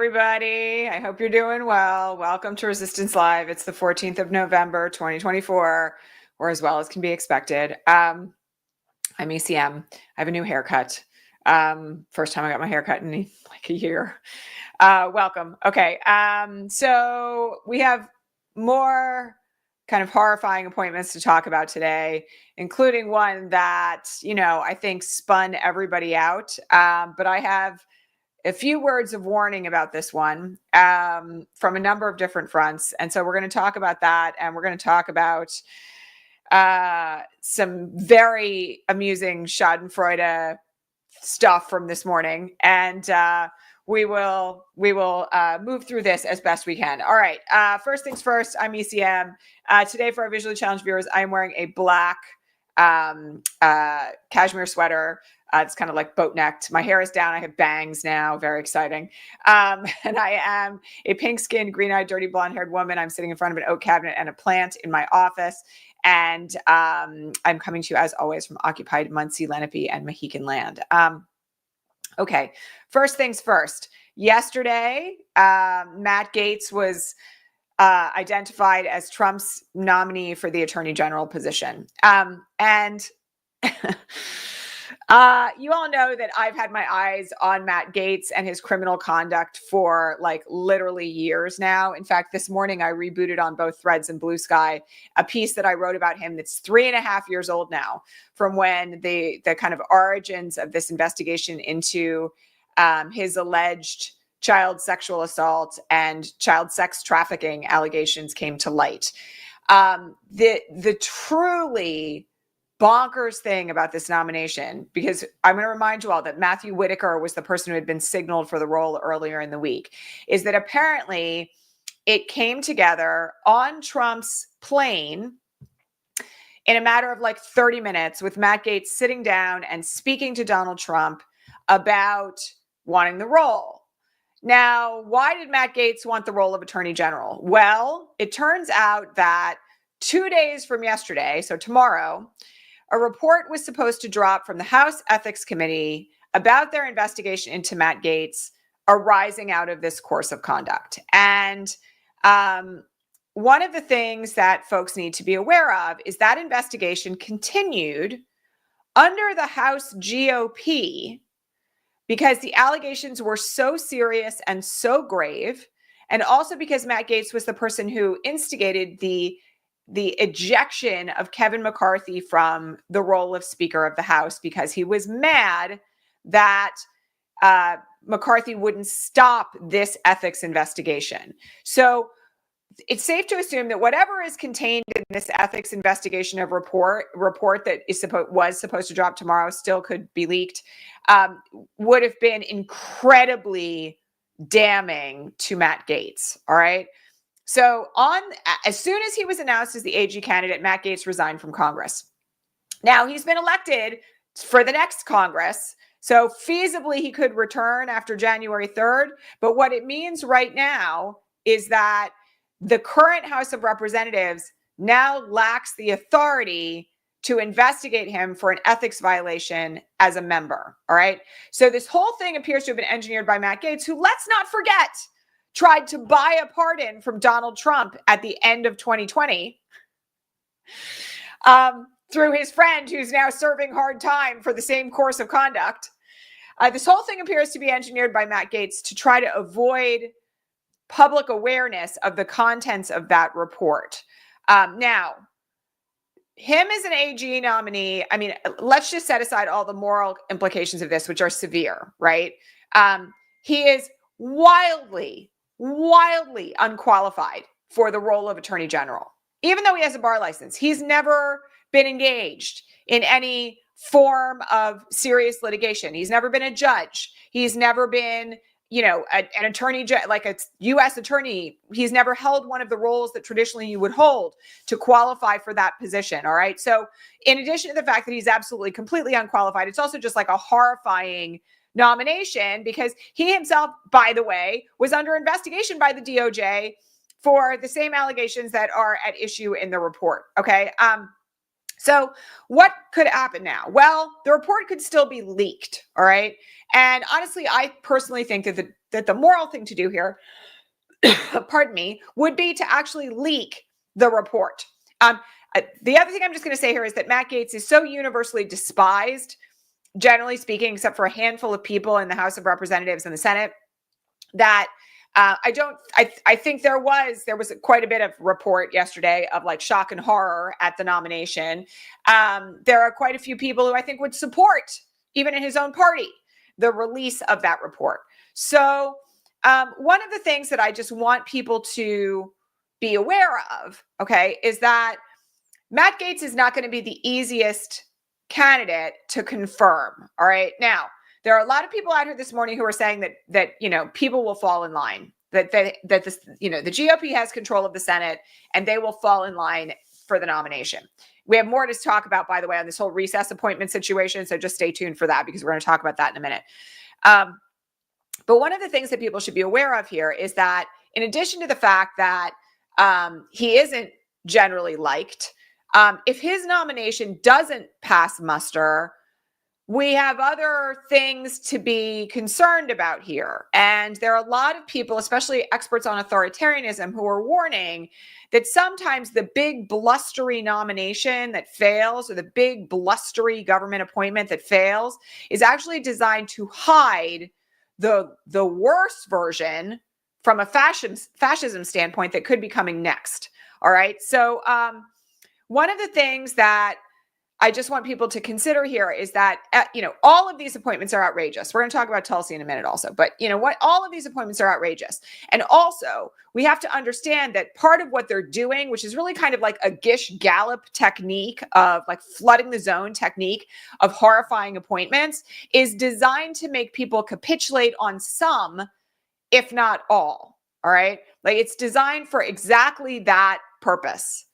everybody. I hope you're doing well. Welcome to Resistance Live. It's the 14th of November, 2024, or as well as can be expected. I'm ECM. I have a new haircut. First time I got my haircut in like a year. Welcome. Okay. So we have more kind of horrifying appointments to talk about today, including one that, I think spun everybody out. But I have a few words of warning about this one from a number of different fronts. And so we're going to talk about that. And we're going to talk about some very amusing Schadenfreude stuff from this morning. And we will move through this as best we can. All right. First things first, I'm ECM. Today for our visually challenged viewers, I am wearing a black cashmere sweater. It's kind of like boat necked. My hair is down. I have bangs now. Very exciting. And I am a pink skinned, green eyed, dirty blonde haired woman. I'm sitting in front of an oak cabinet and a plant in my office. And I'm coming to you as always from occupied Muncie, Lenape, and Mohican land. Okay. First things first. Yesterday, Matt Gaetz was identified as Trump's nominee for the attorney general position. And you all know that I've had my eyes on Matt Gaetz and his criminal conduct for like literally years now. In fact, this morning I rebooted on both Threads and Blue Sky a piece that I wrote about him that's 3.5 years old now, from when the kind of origins of this investigation into his alleged child sexual assault and child sex trafficking allegations came to light. The truly bonkers thing about this nomination, because I'm going to remind you all that Matthew Whitaker was the person who had been signaled for the role earlier in the week, is that apparently it came together on Trump's plane in a matter of like 30 minutes with Matt Gaetz sitting down and speaking to Donald Trump about wanting the role. Now, why did Matt Gaetz want the role of Attorney General? Well, it turns out that 2 days from yesterday, so tomorrow, a report was supposed to drop from the House Ethics Committee about their investigation into Matt Gaetz arising out of this course of conduct. And one of the things that folks need to be aware of is that investigation continued under the House GOP because the allegations were so serious and so grave, and also because Matt Gaetz was the person who instigated the ejection of Kevin McCarthy from the role of Speaker of the House because he was mad that McCarthy wouldn't stop this ethics investigation. So it's safe to assume that whatever is contained in this ethics investigation of report that was supposed to drop tomorrow, still could be leaked, would have been incredibly damning to Matt Gaetz. All right. So as soon as he was announced as the AG candidate, Matt Gaetz resigned from Congress. Now he's been elected for the next Congress. So feasibly he could return after January 3rd. But what it means right now is that the current House of Representatives now lacks the authority to investigate him for an ethics violation as a member. All right. So this whole thing appears to have been engineered by Matt Gaetz, who, let's not forget, tried to buy a pardon from Donald Trump at the end of 2020 through his friend who's now serving hard time for the same course of conduct. This whole thing appears to be engineered by Matt Gaetz to try to avoid public awareness of the contents of that report. Now, him as an AG nominee, I mean, let's just set aside all the moral implications of this, which are severe, right? He is wildly unqualified for the role of Attorney General. Even though he has a bar license, he's never been engaged in any form of serious litigation. He's never been a judge. He's never been, an attorney, like a U.S. attorney. He's never held one of the roles that traditionally you would hold to qualify for that position. All right. So in addition to the fact that he's absolutely completely unqualified, it's also just like a horrifying nomination because he himself, by the way, was under investigation by the DOJ for the same allegations that are at issue in the report. Okay. So what could happen now? Well, the report could still be leaked, all right? And honestly, I personally think that the moral thing to do here, pardon me, would be to actually leak the report. The other thing I'm just going to say here is that Matt Gaetz is so universally despised, generally speaking, except for a handful of people in the House of Representatives and the Senate, that I think there was quite a bit of report yesterday of like shock and horror at the nomination. There are quite a few people who I think would support, even in his own party, the release of that report. So one of the things that I just want people to be aware of, okay, is that Matt Gaetz is not going to be the easiest candidate to confirm. All right. Now, there are a lot of people out here this morning who are saying that people will fall in line, that the GOP has control of the Senate and they will fall in line for the nomination. We have more to talk about, by the way, on this whole recess appointment situation. So just stay tuned for that, because we're going to talk about that in a minute. But one of the things that people should be aware of here is that in addition to the fact that he isn't generally liked, if his nomination doesn't pass muster, we have other things to be concerned about here. And there are a lot of people, especially experts on authoritarianism, who are warning that sometimes the big blustery nomination that fails, or the big blustery government appointment that fails, is actually designed to hide the worst version from a fascism standpoint that could be coming next. All right. So one of the things that I just want people to consider here is that, all of these appointments are outrageous. We're going to talk about Tulsi in a minute also, but you know what? All of these appointments are outrageous. And also we have to understand that part of what they're doing, which is really kind of like a Gish Gallop technique of like flooding the zone technique of horrifying appointments, is designed to make people capitulate on some, if not all. All right. Like it's designed for exactly that purpose.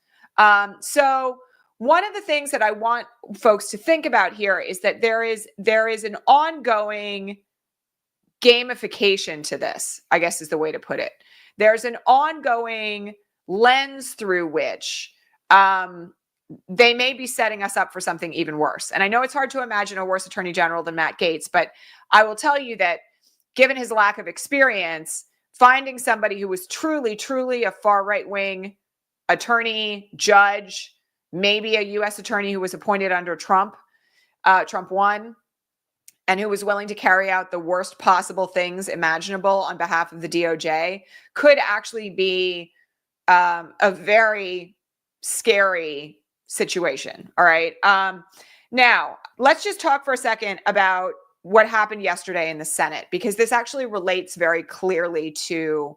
So one of the things that I want folks to think about here is that there is an ongoing gamification to this, I guess is the way to put it. There's an ongoing lens through which they may be setting us up for something even worse. And I know it's hard to imagine a worse attorney general than Matt Gaetz, but I will tell you that given his lack of experience, finding somebody who was truly, truly a far right-wing attorney, judge, maybe a U.S. attorney who was appointed under Trump 1, and who was willing to carry out the worst possible things imaginable on behalf of the DOJ, could actually be a very scary situation. All right. Now, let's just talk for a second about what happened yesterday in the Senate, because this actually relates very clearly to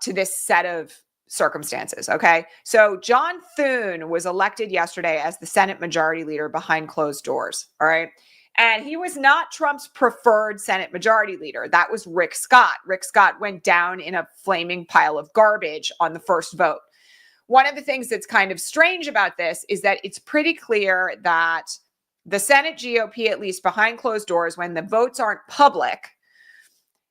this set of circumstances. Okay. So John Thune was elected yesterday as the Senate Majority Leader behind closed doors. All right. And he was not Trump's preferred Senate Majority Leader. That was Rick Scott. Rick Scott went down in a flaming pile of garbage on the first vote. One of the things that's kind of strange about this is that it's pretty clear that the Senate GOP, at least behind closed doors, when the votes aren't public,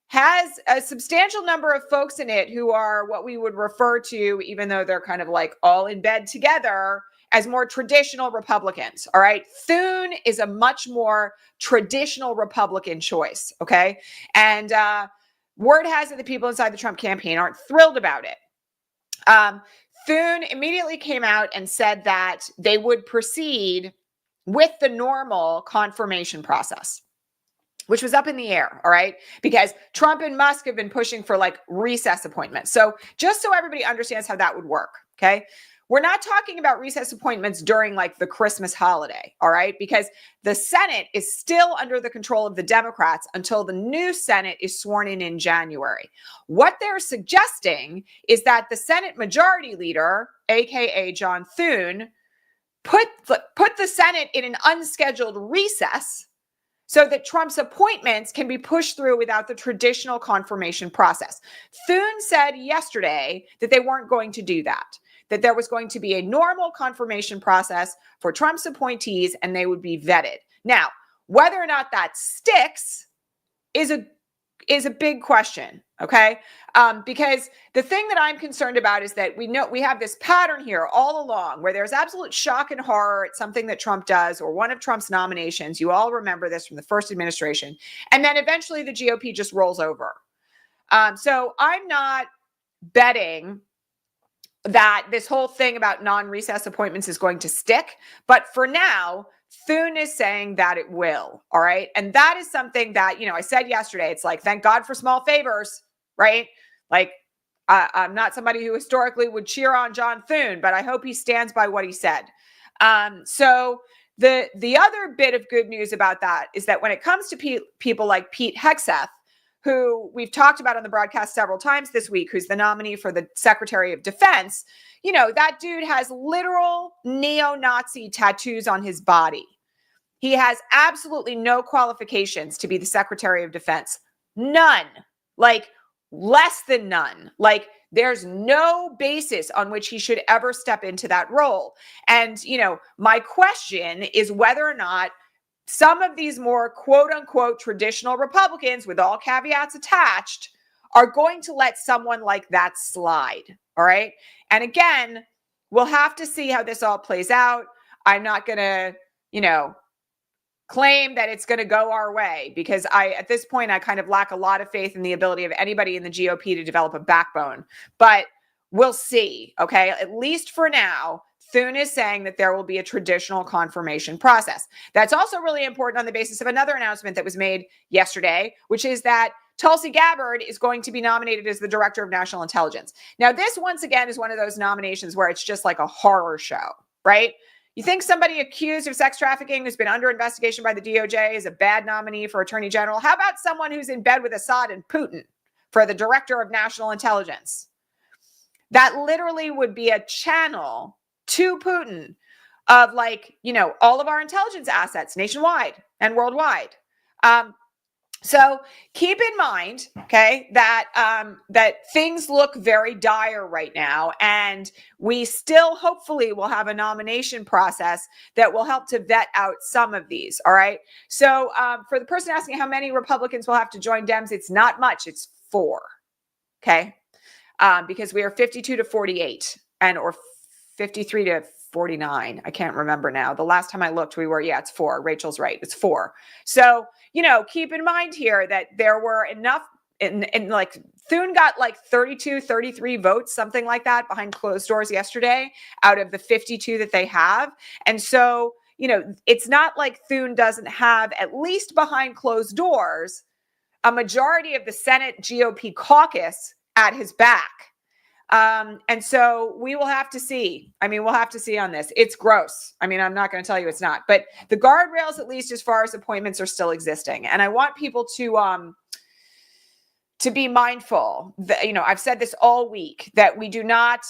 has a substantial number of folks in it who are what we would refer to, even though they're kind of like all in bed together, as more traditional Republicans. All right. Thune is a much more traditional Republican choice. Okay. And word has it the people inside the Trump campaign aren't thrilled about it. Thune immediately came out and said that they would proceed with the normal confirmation process, which was up in the air, all right? Because Trump and Musk have been pushing for like recess appointments. So just so everybody understands how that would work, okay? We're not talking about recess appointments during like the Christmas holiday, all right? Because the Senate is still under the control of the Democrats until the new Senate is sworn in January. What they're suggesting is that the Senate Majority Leader, aka John Thune, put the Senate in an unscheduled recess so that Trump's appointments can be pushed through without the traditional confirmation process. Thune said yesterday that they weren't going to do that there was going to be a normal confirmation process for Trump's appointees and they would be vetted. Now, whether or not that sticks is is a big question, okay? Because the thing that I'm concerned about is that we have this pattern here all along where there's absolute shock and horror at something that Trump does or one of Trump's nominations. You all remember this from the first administration. And then eventually the GOP just rolls over. So I'm not betting that this whole thing about non-recess appointments is going to stick. But for now, Thune is saying that it will. All right. And that is something that, I said yesterday, it's like, thank God for small favors, right? Like, I'm not somebody who historically would cheer on John Thune, but I hope he stands by what he said. So the other bit of good news about that is that when it comes to people like Pete Hegseth, who we've talked about on the broadcast several times this week, who's the nominee for the Secretary of Defense, that dude has literal neo-Nazi tattoos on his body. He has absolutely no qualifications to be the Secretary of Defense. None. Like, less than none. Like, there's no basis on which he should ever step into that role. And, my question is whether or not some of these more quote unquote traditional Republicans with all caveats attached are going to let someone like that slide. All right. And again, we'll have to see how this all plays out. I'm not going to, claim that it's going to go our way because at this point, I kind of lack a lot of faith in the ability of anybody in the GOP to develop a backbone, but we'll see. Okay. At least for now, Thune is saying that there will be a traditional confirmation process. That's also really important on the basis of another announcement that was made yesterday, which is that Tulsi Gabbard is going to be nominated as the Director of National Intelligence. Now, this, once again, is one of those nominations where it's just like a horror show, right? You think somebody accused of sex trafficking who's been under investigation by the DOJ is a bad nominee for Attorney General? How about someone who's in bed with Assad and Putin for the Director of National Intelligence? That literally would be a channel to Putin of all of our intelligence assets nationwide and worldwide. So keep in mind, okay, that things look very dire right now, and we still hopefully will have a nomination process that will help to vet out some of these. All right. So for the person asking how many Republicans will have to join Dems, it's not much. It's 4. Okay. Because we are 52 to 48 or 53 to 49. I can't remember now. The last time I looked, it's 4. Rachel's right. It's 4. So, keep in mind here that there were enough Thune got 32, 33 votes, something like that behind closed doors yesterday out of the 52 that they have. And so, it's not like Thune doesn't have, at least behind closed doors, a majority of the Senate GOP caucus at his back. And so we will have to see. We'll have to see on this. It's gross. I'm not going to tell you it's not, but the guardrails, at least as far as appointments, are still existing. And I want people to be mindful that, I've said this all week, that we do not,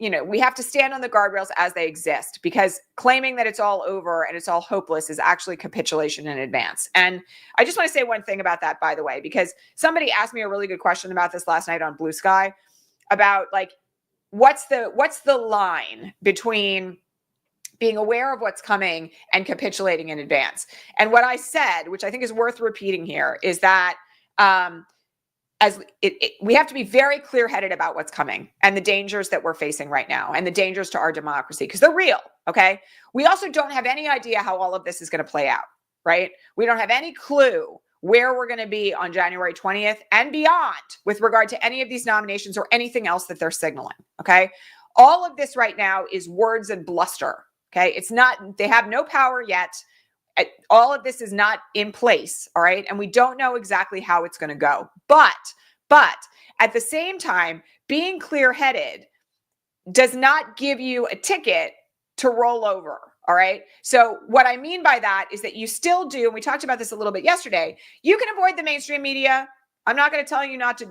we have to stand on the guardrails as they exist, because claiming that it's all over and it's all hopeless is actually capitulation in advance. And I just want to say one thing about that, by the way, because somebody asked me a really good question about this last night on Blue Sky, about what's the line between being aware of what's coming and capitulating in advance. And what I said, which I think is worth repeating here, is that we have to be very clear-headed about what's coming and the dangers that we're facing right now and the dangers to our democracy, because they're real. Okay. We also don't have any idea how all of this is going to play out, right? We don't have any clue where we're going to be on January 20th and beyond with regard to any of these nominations or anything else that they're signaling. Okay. All of this right now is words and bluster. Okay. It's not, they have no power yet. All of this is not in place. All right. And we don't know exactly how it's going to go, but at the same time, being clear-headed does not give you a ticket to roll over. All right. So what I mean by that is that you still do, and we talked about this a little bit yesterday, you can avoid the mainstream media. I'm not going to tell you not to,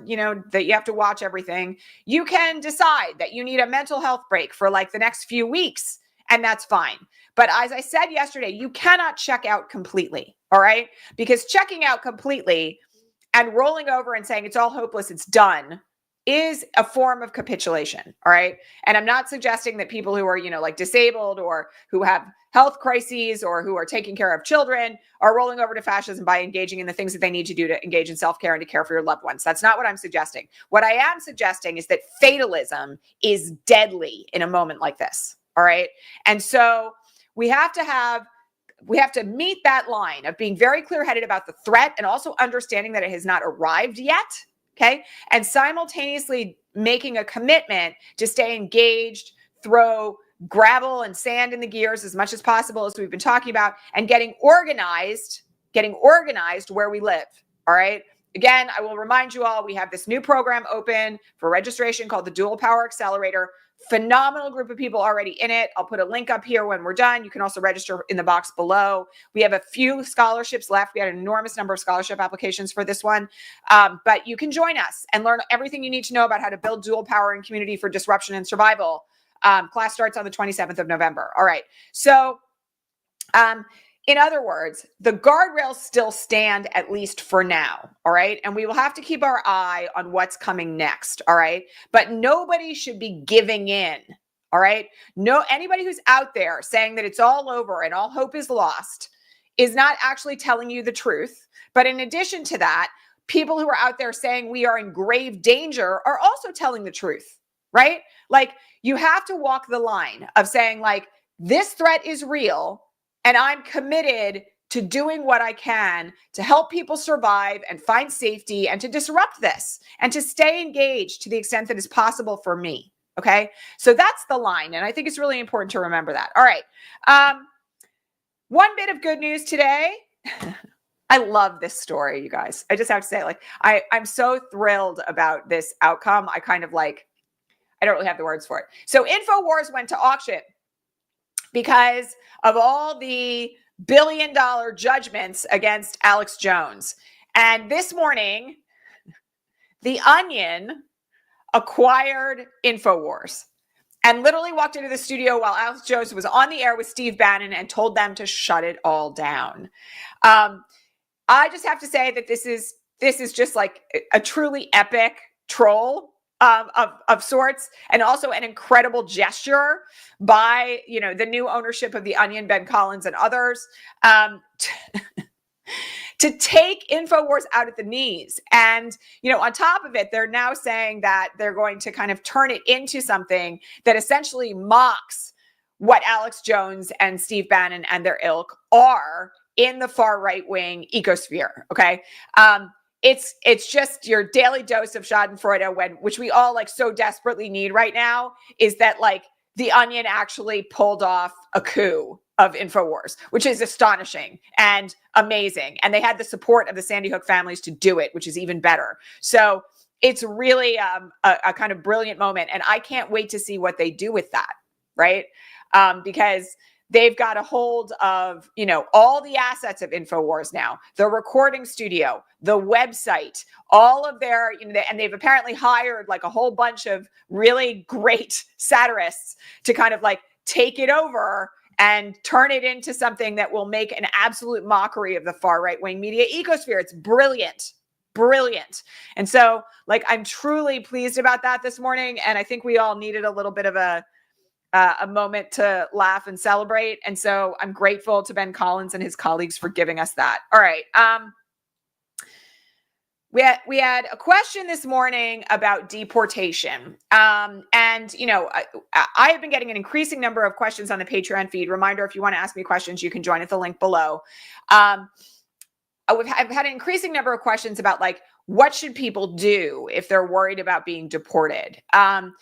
that you have to watch everything. You can decide that you need a mental health break for the next few weeks, and that's fine. But as I said yesterday, you cannot check out completely. All right. Because checking out completely and rolling over and saying it's all hopeless, it's done, is a form of capitulation. All right. And I'm not suggesting that people who are, like disabled or who have health crises or who are taking care of children are rolling over to fascism by engaging in the things that they need to do to engage in self-care and to care for your loved ones. That's not what I'm suggesting. What I am suggesting is that fatalism is deadly in a moment like this. All right. And so we have to meet that line of being very clear-headed about the threat and also understanding that it has not arrived yet. Okay. And simultaneously making a commitment to stay engaged, throw gravel and sand in the gears as much as possible, as we've been talking about, and getting organized where we live. All right. Again, I will remind you all, we have this new program open for registration called the Dual Power Accelerator. Phenomenal group of people already in it. I'll put a link up here when we're done. You can also register in the box below. We have a few scholarships left. We had an enormous number of scholarship applications for this one. But you can join us and learn everything you need to know about how to build dual power in community for disruption and survival. Class starts on the 27th of November. All right. So, in other words, the guardrails still stand, at least for now. All right. And we will have to keep our eye on what's coming next. All right. But nobody should be giving in. All right. No, anybody who's out there saying that it's all over and all hope is lost is not actually telling you the truth. But in addition to that, people who are out there saying we are in grave danger are also telling the truth. Right. Like, you have to walk the line of saying, like, this threat is real. And I'm committed to doing what I can to help people survive and find safety and to disrupt this and to stay engaged to the extent that is possible for me. Okay. So that's the line. And I think it's really important to remember that. All right. One bit of good news today. I love this story, you guys. I just have to say, like, I'm so thrilled about this outcome. I don't really have the words for it. So Infowars went to auction because of all the billion-dollar judgments against Alex Jones. And this morning, The Onion acquired Infowars and literally walked into the studio while Alex Jones was on the air with Steve Bannon and told them to shut it all down. I just have to say that this is just like a truly epic troll of sorts, and also an incredible gesture by, the new ownership of The Onion, Ben Collins and others, to take Infowars out at the knees. And, on top of it, they're now saying that they're going to kind of turn it into something that essentially mocks what Alex Jones and Steve Bannon and their ilk are in the far right-wing ecosphere. Okay. It's just your daily dose of Schadenfreude, which we all like so desperately need right now, is that like The Onion actually pulled off a coup of Infowars, which is astonishing and amazing. And they had the support of the Sandy Hook families to do it, which is even better. So it's really a kind of brilliant moment. And I can't wait to see what they do with that, right? Because they've got a hold of, all the assets of Infowars now, the recording studio, the website, all of their, and they've apparently hired like a whole bunch of really great satirists to kind of like take it over and turn it into something that will make an absolute mockery of the far right-wing media ecosphere. It's brilliant. Brilliant. And so like, I'm truly pleased about that this morning. And I think we all needed a little bit of a moment to laugh and celebrate. And so I'm grateful to Ben Collins and his colleagues for giving us that. All right. We had a question this morning about deportation. And, I have been getting an increasing number of questions on the Patreon feed. Reminder, if you want to ask me questions, you can join at the link below. I've had an increasing number of questions about like, what should people do if they're worried about being deported? And,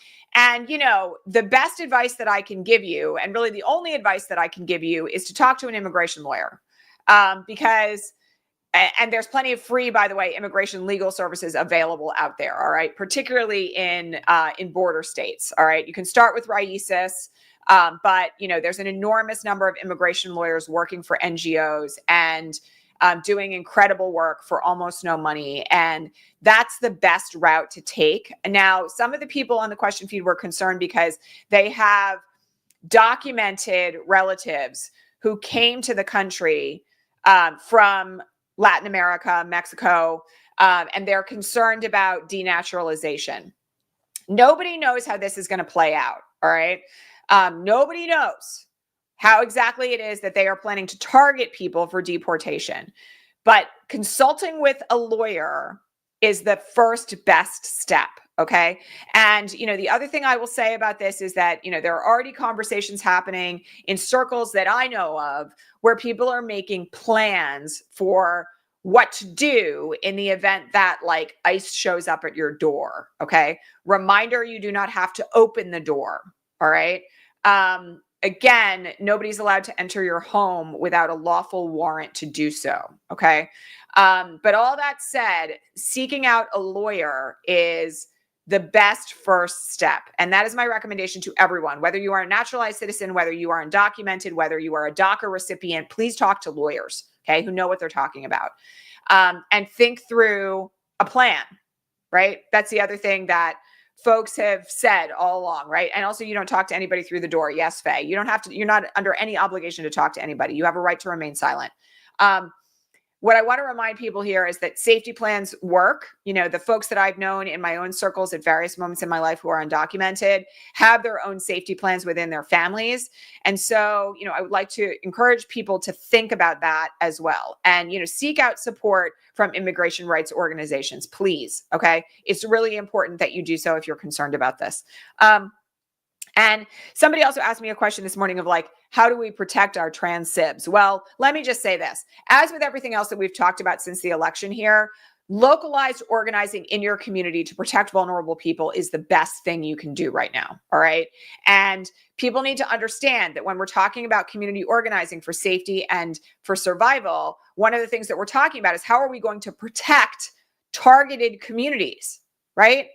the best advice that I can give you, and really the only advice that I can give you, is to talk to an immigration lawyer. Because, and there's plenty of free, by the way, immigration legal services available out there. All right. Particularly in border states. All right. You can start with RIESIS. But, there's an enormous number of immigration lawyers working for NGOs and doing incredible work for almost no money. And that's the best route to take. Now, some of the people on the question feed were concerned because they have documented relatives who came to the country from Latin America, Mexico, and they're concerned about denaturalization. Nobody knows how this is going to play out. All right. Nobody knows how exactly it is that they are planning to target people for deportation. But consulting with a lawyer is the first best step. Okay. And, the other thing I will say about this is that, there are already conversations happening in circles that I know of where people are making plans for what to do in the event that like ICE shows up at your door. Okay. Reminder, you do not have to open the door. All right. Again, nobody's allowed to enter your home without a lawful warrant to do so. Okay. But all that said, seeking out a lawyer is the best first step. And that is my recommendation to everyone, whether you are a naturalized citizen, whether you are undocumented, whether you are a DACA recipient, please talk to lawyers, okay, who know what they're talking about. And think through a plan, right? That's the other thing that folks have said all along, right? And also, you don't talk to anybody through the door. Yes, Faye, you don't have to, you're not under any obligation to talk to anybody. You have a right to remain silent. What I want to remind people here is that safety plans work. The folks that I've known in my own circles at various moments in my life who are undocumented have their own safety plans within their families. And so, I would like to encourage people to think about that as well. And, seek out support from immigration rights organizations, please. Okay. It's really important that you do so if you're concerned about this. And somebody also asked me a question this morning of like, how do we protect our trans sibs? Well, let me just say this. As with everything else that we've talked about since the election here, localized organizing in your community to protect vulnerable people is the best thing you can do right now. All right. And people need to understand that when we're talking about community organizing for safety and for survival, one of the things that we're talking about is how are we going to protect targeted communities, right?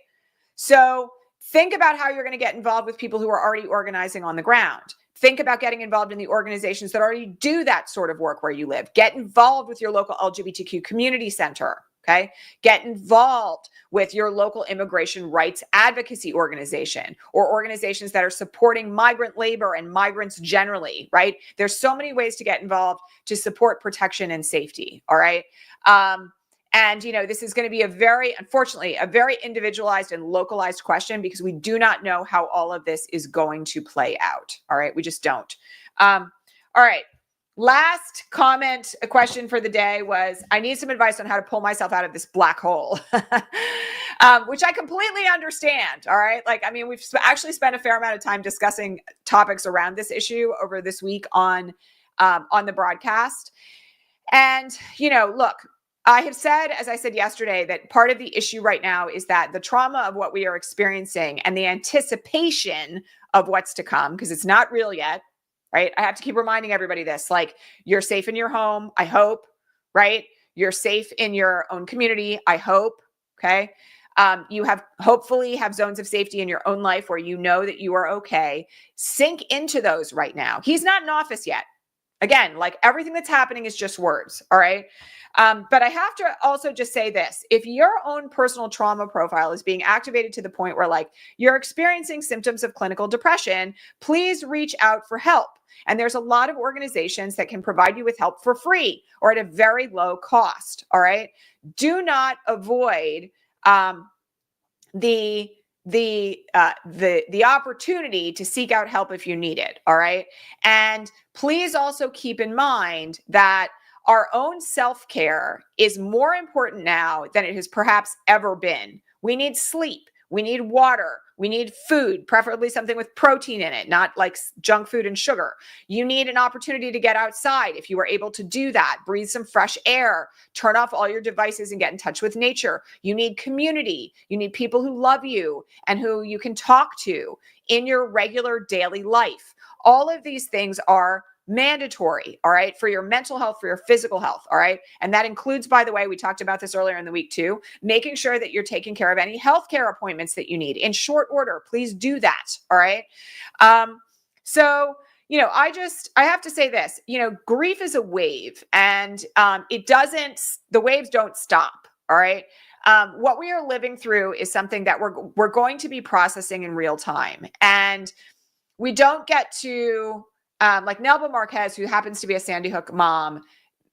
So think about how you're going to get involved with people who are already organizing on the ground. Think about getting involved in the organizations that already do that sort of work where you live. Get involved with your local LGBTQ community center, okay? Get involved with your local immigration rights advocacy organization or organizations that are supporting migrant labor and migrants generally, right? There's so many ways to get involved to support protection and safety, all right? And, this is going to be unfortunately, a very individualized and localized question because we do not know how all of this is going to play out. All right. We just don't. All right. Last comment, a question for the day was, I need some advice on how to pull myself out of this black hole, which I completely understand. All right. We've actually spent a fair amount of time discussing topics around this issue over this week on the broadcast. And, look, I have said, as I said yesterday, that part of the issue right now is that the trauma of what we are experiencing and the anticipation of what's to come, because it's not real yet, right? I have to keep reminding everybody this, like, you're safe in your home, I hope, right? You're safe in your own community, I hope, okay? You hopefully have zones of safety in your own life where you know that you are okay. Sink into those right now. He's not in office yet. Again, like everything that's happening is just words. All right. But I have to also just say this. If your own personal trauma profile is being activated to the point where like you're experiencing symptoms of clinical depression, please reach out for help. And there's a lot of organizations that can provide you with help for free or at a very low cost. All right. Do not avoid the opportunity to seek out help if you need it. All right. And please also keep in mind that our own self-care is more important now than it has perhaps ever been. We need sleep. We need water. We need food, preferably something with protein in it, not like junk food and sugar. You need an opportunity to get outside if you are able to do that. Breathe some fresh air, turn off all your devices and get in touch with nature. You need community. You need people who love you and who you can talk to in your regular daily life. All of these things are mandatory, all right, for your mental health, for your physical health, all right? And that includes, by the way, we talked about this earlier in the week too, making sure that you're taking care of any healthcare appointments that you need in short order. Please do that, all right? So, I have to say this, grief is a wave and the waves don't stop, all right? What we are living through is something that we're going to be processing in real time. And we don't get to, like Nelba Marquez, who happens to be a Sandy Hook mom,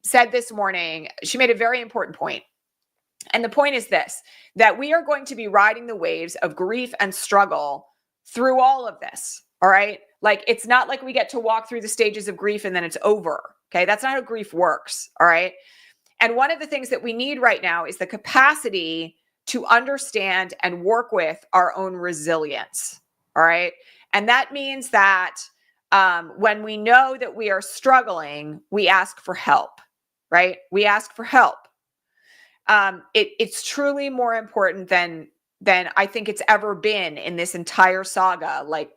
said this morning, she made a very important point. And the point is this, that we are going to be riding the waves of grief and struggle through all of this. All right. Like, it's not like we get to walk through the stages of grief and then it's over. Okay. That's not how grief works. All right. And one of the things that we need right now is the capacity to understand and work with our own resilience. All right. And that means that when we know that we are struggling, we ask for help, right? We ask for help. It's truly more important than I think it's ever been in this entire saga. Like,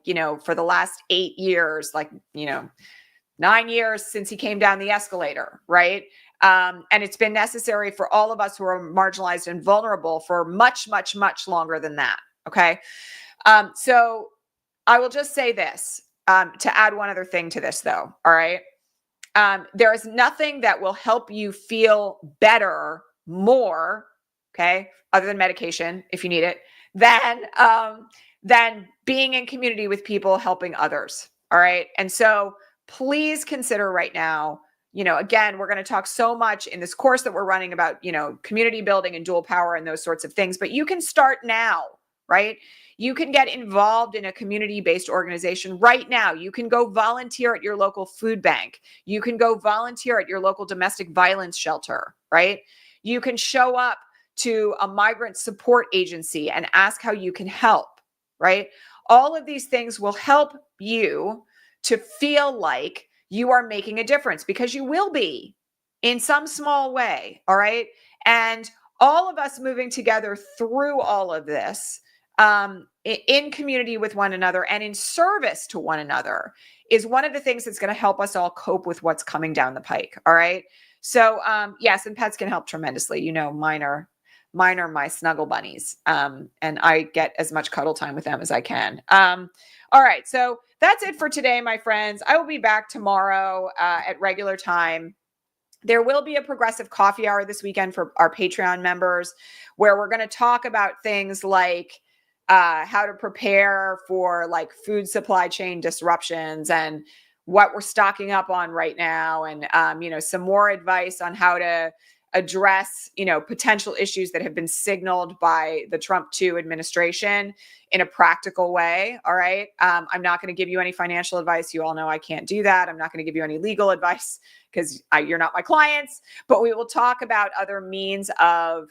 for the last 8 years, 9 years since he came down the escalator, right? And it's been necessary for all of us who are marginalized and vulnerable for much, much, much longer than that. Okay. So I will just say this, to add one other thing to this though. All right. There is nothing that will help you feel better more, okay, other than medication, if you need it, than being in community with people helping others. All right. And so please consider right now, again, we're going to talk so much in this course that we're running about, community building and dual power and those sorts of things, but you can start now, right? You can get involved in a community-based organization right now. You can go volunteer at your local food bank. You can go volunteer at your local domestic violence shelter, right? You can show up to a migrant support agency and ask how you can help, right? All of these things will help you to feel like you are making a difference, because you will be in some small way, all right? And all of us moving together through all of this in community with one another and in service to one another is one of the things that's going to help us all cope with what's coming down the pike, all right? So yes, and pets can help tremendously. Mine are my snuggle bunnies, and I get as much cuddle time with them as I can. All right, so that's it for today, my friends. I will be back tomorrow at regular time. There will be a progressive coffee hour this weekend for our Patreon members, where we're going to talk about things like how to prepare for like food supply chain disruptions and what we're stocking up on right now, and some more advice on how to address potential issues that have been signaled by the Trump 2 administration in a practical way. All right. I'm not going to give you any financial advice. You all know I can't do that. I'm not going to give you any legal advice because you're not my clients, but we will talk about other means of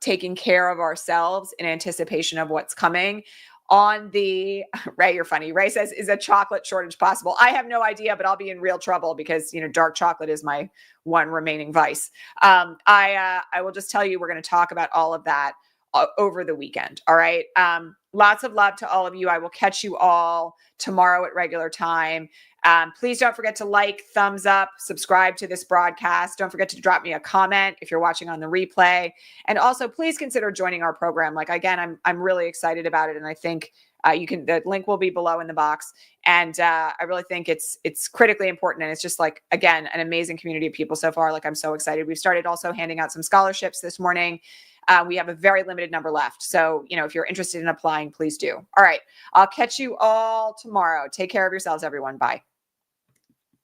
taking care of ourselves in anticipation of what's coming. On the Ray, you're funny. Ray says, is a chocolate shortage possible? I have no idea, but I'll be in real trouble because, dark chocolate is my one remaining vice. I will just tell you, we're going to talk about all of that over the weekend. All right. Lots of love to all of you. I will catch you all tomorrow at regular time. Please don't forget to like, thumbs up, subscribe to this broadcast. Don't forget to drop me a comment if you're watching on the replay. And also, please consider joining our program. Like, again, I'm really excited about it. And I think the link will be below in the box. And I really think it's critically important. And it's just like, again, an amazing community of people so far. Like, I'm so excited. We've started also handing out some scholarships this morning. We have a very limited number left. So, if you're interested in applying, please do. All right. I'll catch you all tomorrow. Take care of yourselves, everyone. Bye.